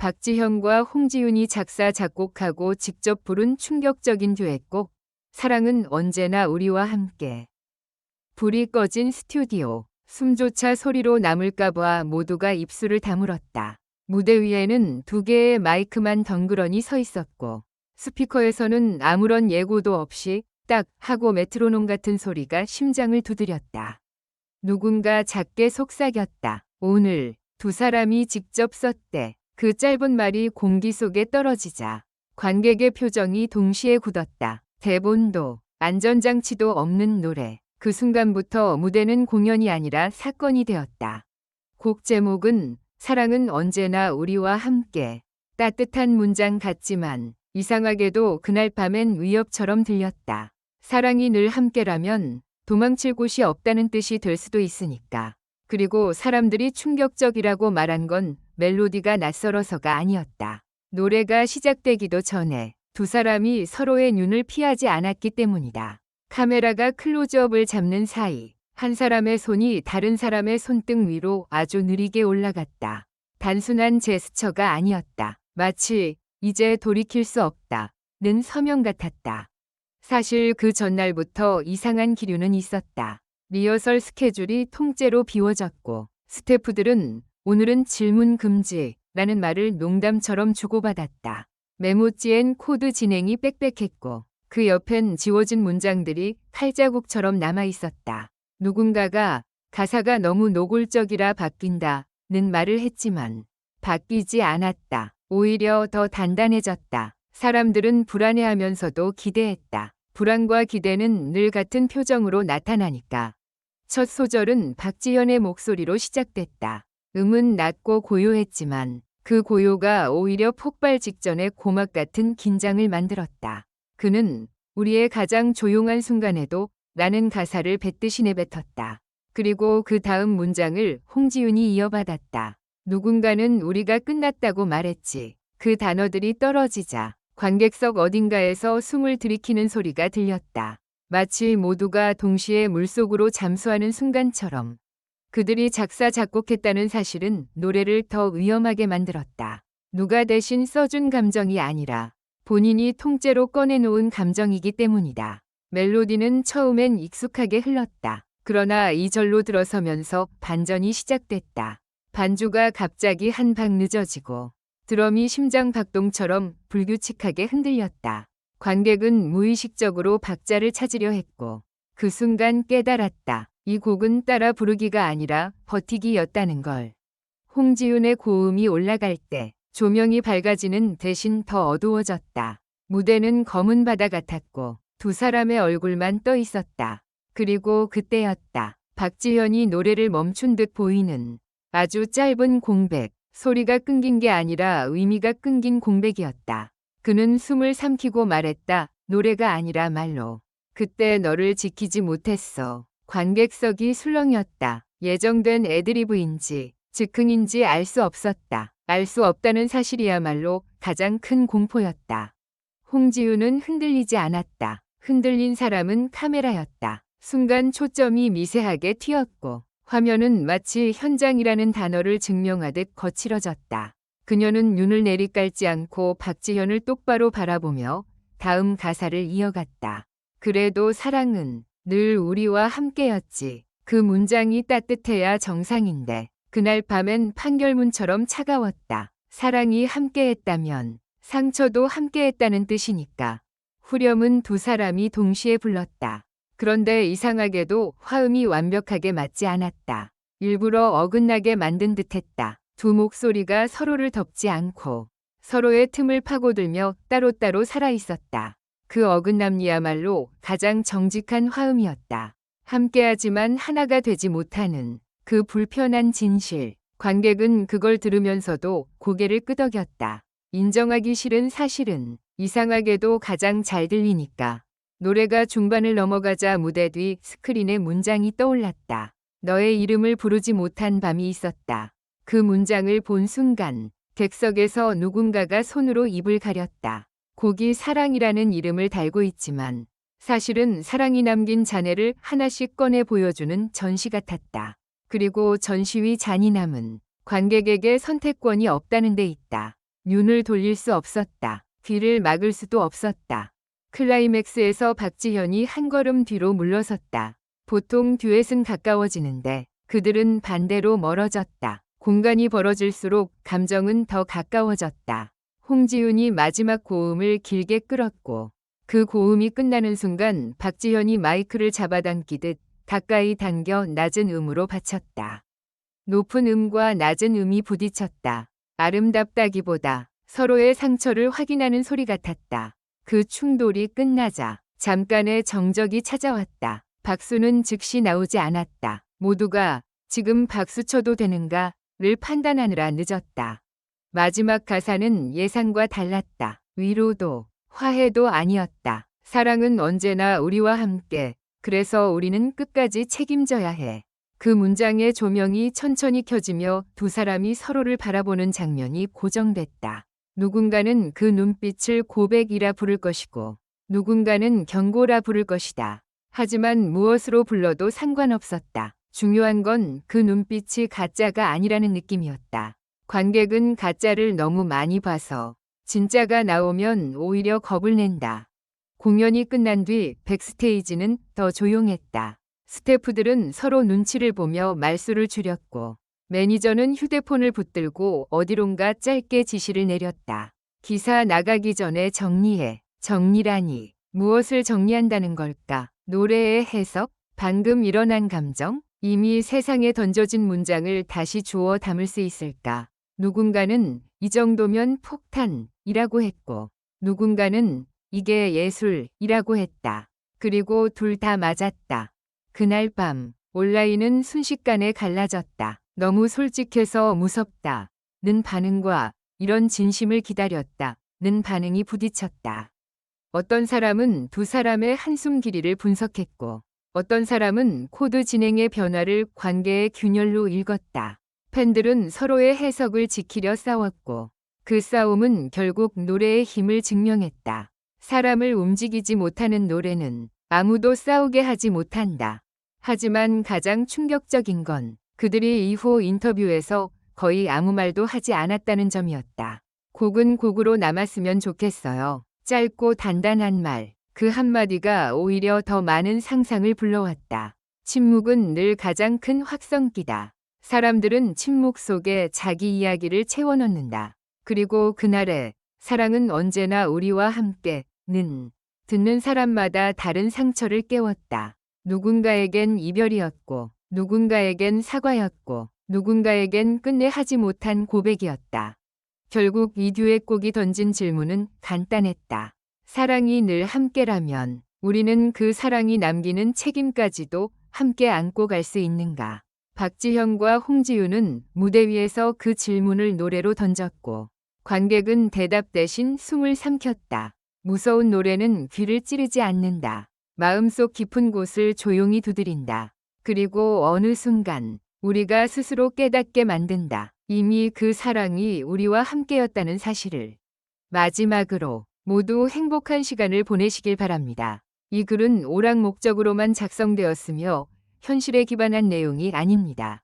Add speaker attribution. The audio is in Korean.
Speaker 1: 박지현과 홍지윤이 작사 작곡하고 직접 부른 충격적인 듀엣곡 사랑은 언제나 우리와 함께. 불이 꺼진 스튜디오. 숨조차 소리로 남을까 봐 모두가 입술을 다물었다. 무대 위에는 2개의 마이크만 덩그러니 서 있었고 스피커에서는 아무런 예고도 없이 딱 하고 메트로놈 같은 소리가 심장을 두드렸다. 누군가 작게 속삭였다. 오늘 2사람이 직접 썼대. 그 짧은 말이 공기 속에 떨어지자 관객의 표정이 동시에 굳었다. 대본도 안전장치도 없는 노래. 그 순간부터 무대는 공연이 아니라 사건이 되었다. 곡 제목은 사랑은 언제나 우리와 함께. 따뜻한 문장 같지만 이상하게도 그날 밤엔 위협처럼 들렸다. 사랑이 늘 함께라면 도망칠 곳이 없다는 뜻이 될 수도 있으니까. 그리고 사람들이 충격적이라고 말한 건 멜로디가 낯설어서가 아니었다. 노래가 시작되기도 전에 2사람이 서로의 눈을 피하지 않았기 때문이다. 카메라가 클로즈업을 잡는 사이 한 사람의 손이 다른 사람의 손등 위로 아주 느리게 올라갔다. 단순한 제스처가 아니었다. 마치 이제 돌이킬 수 없다는 서명 같았다. 사실 그 전날부터 이상한 기류는 있었다. 리허설 스케줄이 통째로 비워졌고 스태프들은 오늘은 질문 금지라는 말을 농담처럼 주고받았다. 메모지엔 코드 진행이 빽빽했고 그 옆엔 지워진 문장들이 칼자국처럼 남아 있었다. 누군가가 가사가 너무 노골적이라 바뀐다는 말을 했지만 바뀌지 않았다. 오히려 더 단단해졌다. 사람들은 불안해하면서도 기대했다. 불안과 기대는 늘 같은 표정으로 나타나니까. 첫 소절은 박지현의 목소리로 시작됐다. 음은 낮고 고요했지만 그 고요가 오히려 폭발 직전의 고막 같은 긴장을 만들었다. 그는 우리의 가장 조용한 순간에도 라는 가사를 뱉듯이 내뱉었다. 그리고 그 다음 문장을 홍지윤이 이어받았다. 누군가는 우리가 끝났다고 말했지. 그 단어들이 떨어지자 관객석 어딘가에서 숨을 들이키는 소리가 들렸다. 마치 모두가 동시에 물속으로 잠수하는 순간처럼. 그들이 작사 작곡했다는 사실은 노래를 더 위험하게 만들었다. 누가 대신 써준 감정이 아니라 본인이 통째로 꺼내놓은 감정이기 때문이다. 멜로디는 처음엔 익숙하게 흘렀다. 그러나 2절로 들어서면서 반전이 시작됐다. 반주가 갑자기 한 박 늦어지고 드럼이 심장 박동처럼 불규칙하게 흔들렸다. 관객은 무의식적으로 박자를 찾으려 했고 그 순간 깨달았다. 이 곡은 따라 부르기가 아니라 버티기였다는 걸. 홍지윤의 고음이 올라갈 때 조명이 밝아지는 대신 더 어두워졌다. 무대는 검은 바다 같았고 2사람의 얼굴만 떠 있었다. 그리고 그때였다. 박지현이 노래를 멈춘 듯 보이는 아주 짧은 공백. 소리가 끊긴 게 아니라 의미가 끊긴 공백이었다. 그는 숨을 삼키고 말했다. 노래가 아니라 말로. 그때 너를 지키지 못했어. 관객석이 술렁였다. 예정된 애드리브인지 즉흥인지 알 수 없었다. 알 수 없다는 사실이야말로 가장 큰 공포였다. 홍지윤은 흔들리지 않았다. 흔들린 사람은 카메라였다. 순간 초점이 미세하게 튀었고 화면은 마치 현장이라는 단어를 증명하듯 거칠어졌다. 그녀는 눈을 내리깔지 않고 박지현을 똑바로 바라보며 다음 가사를 이어갔다. 그래도 사랑은 늘 우리와 함께였지. 그 문장이 따뜻해야 정상인데 그날 밤엔 판결문처럼 차가웠다. 사랑이 함께했다면 상처도 함께했다는 뜻이니까. 후렴은 2사람이 동시에 불렀다. 그런데 이상하게도 화음이 완벽하게 맞지 않았다. 일부러 어긋나게 만든 듯했다. 2 목소리가 서로를 덮지 않고 서로의 틈을 파고들며 따로따로 살아있었다. 그 어긋남이야말로 가장 정직한 화음이었다. 함께하지만 하나가 되지 못하는 그 불편한 진실. 관객은 그걸 들으면서도 고개를 끄덕였다. 인정하기 싫은 사실은 이상하게도 가장 잘 들리니까. 노래가 중반을 넘어가자 무대 뒤 스크린에 문장이 떠올랐다. 너의 이름을 부르지 못한 밤이 있었다. 그 문장을 본 순간 객석에서 누군가가 손으로 입을 가렸다. 곡이 사랑이라는 이름을 달고 있지만 사실은 사랑이 남긴 잔해를 하나씩 꺼내 보여주는 전시 같았다. 그리고 전시 위 잔이 남은 관객에게 선택권이 없다는 데 있다. 눈을 돌릴 수 없었다. 귀를 막을 수도 없었다. 클라이맥스에서 박지현이 한 걸음 뒤로 물러섰다. 보통 듀엣은 가까워지는데 그들은 반대로 멀어졌다. 공간이 벌어질수록 감정은 더 가까워졌다. 홍지윤이 마지막 고음을 길게 끌었고 그 고음이 끝나는 순간 박지현이 마이크를 잡아당기듯 가까이 당겨 낮은 음으로 바쳤다. 높은 음과 낮은 음이 부딪혔다. 아름답다기보다 서로의 상처를 확인하는 소리 같았다. 그 충돌이 끝나자 잠깐의 정적이 찾아왔다. 박수는 즉시 나오지 않았다. 모두가 지금 박수 쳐도 되는가를 판단하느라 늦었다. 마지막 가사는 예상과 달랐다. 위로도 화해도 아니었다. 사랑은 언제나 우리와 함께. 그래서 우리는 끝까지 책임져야 해. 그 문장의 조명이 천천히 켜지며 두 사람이 서로를 바라보는 장면이 고정됐다. 누군가는 그 눈빛을 고백이라 부를 것이고 누군가는 경고라 부를 것이다. 하지만 무엇으로 불러도 상관없었다. 중요한 건 그 눈빛이 가짜가 아니라는 느낌이었다. 관객은 가짜를 너무 많이 봐서 진짜가 나오면 오히려 겁을 낸다. 공연이 끝난 뒤 백스테이지는 더 조용했다. 스태프들은 서로 눈치를 보며 말수를 줄였고 매니저는 휴대폰을 붙들고 어디론가 짧게 지시를 내렸다. 기사 나가기 전에 정리해. 정리라니. 무엇을 정리한다는 걸까? 노래의 해석? 방금 일어난 감정? 이미 세상에 던져진 문장을 다시 주워 담을 수 있을까? 누군가는 이 정도면 폭탄이라고 했고 누군가는 이게 예술이라고 했다. 그리고 둘 다 맞았다. 그날 밤 온라인은 순식간에 갈라졌다. 너무 솔직해서 무섭다. 는 반응과 이런 진심을 기다렸다. 는 반응이 부딪혔다. 어떤 사람은 두 사람의 한숨 길이를 분석했고 어떤 사람은 코드 진행의 변화를 관계의 균열로 읽었다. 팬들은 서로의 해석을 지키려 싸웠고 그 싸움은 결국 노래의 힘을 증명했다. 사람을 움직이지 못하는 노래는 아무도 싸우게 하지 못한다. 하지만 가장 충격적인 건 그들이 이후 인터뷰에서 거의 아무 말도 하지 않았다는 점이었다. 곡은 곡으로 남았으면 좋겠어요. 짧고 단단한 말. 그 한마디가 오히려 더 많은 상상을 불러왔다. 침묵은 늘 가장 큰 확성기다. 사람들은 침묵 속에 자기 이야기를 채워넣는다. 그리고 그날의 사랑은 언제나 우리와 함께는 듣는 사람마다 다른 상처를 깨웠다. 누군가에겐 이별이었고 누군가에겐 사과였고 누군가에겐 끝내 하지 못한 고백이었다. 결국 이 듀엣곡이 던진 질문은 간단했다. 사랑이 늘 함께라면 우리는 그 사랑이 남기는 책임까지도 함께 안고 갈 수 있는가? 박지현과 홍지윤은 무대 위에서 그 질문을 노래로 던졌고 관객은 대답 대신 숨을 삼켰다. 무서운 노래는 귀를 찌르지 않는다. 마음속 깊은 곳을 조용히 두드린다. 그리고 어느 순간 우리가 스스로 깨닫게 만든다. 이미 그 사랑이 우리와 함께였다는 사실을. 마지막으로 모두 행복한 시간을 보내시길 바랍니다. 이 글은 오락 목적으로만 작성되었으며 현실에 기반한 내용이 아닙니다.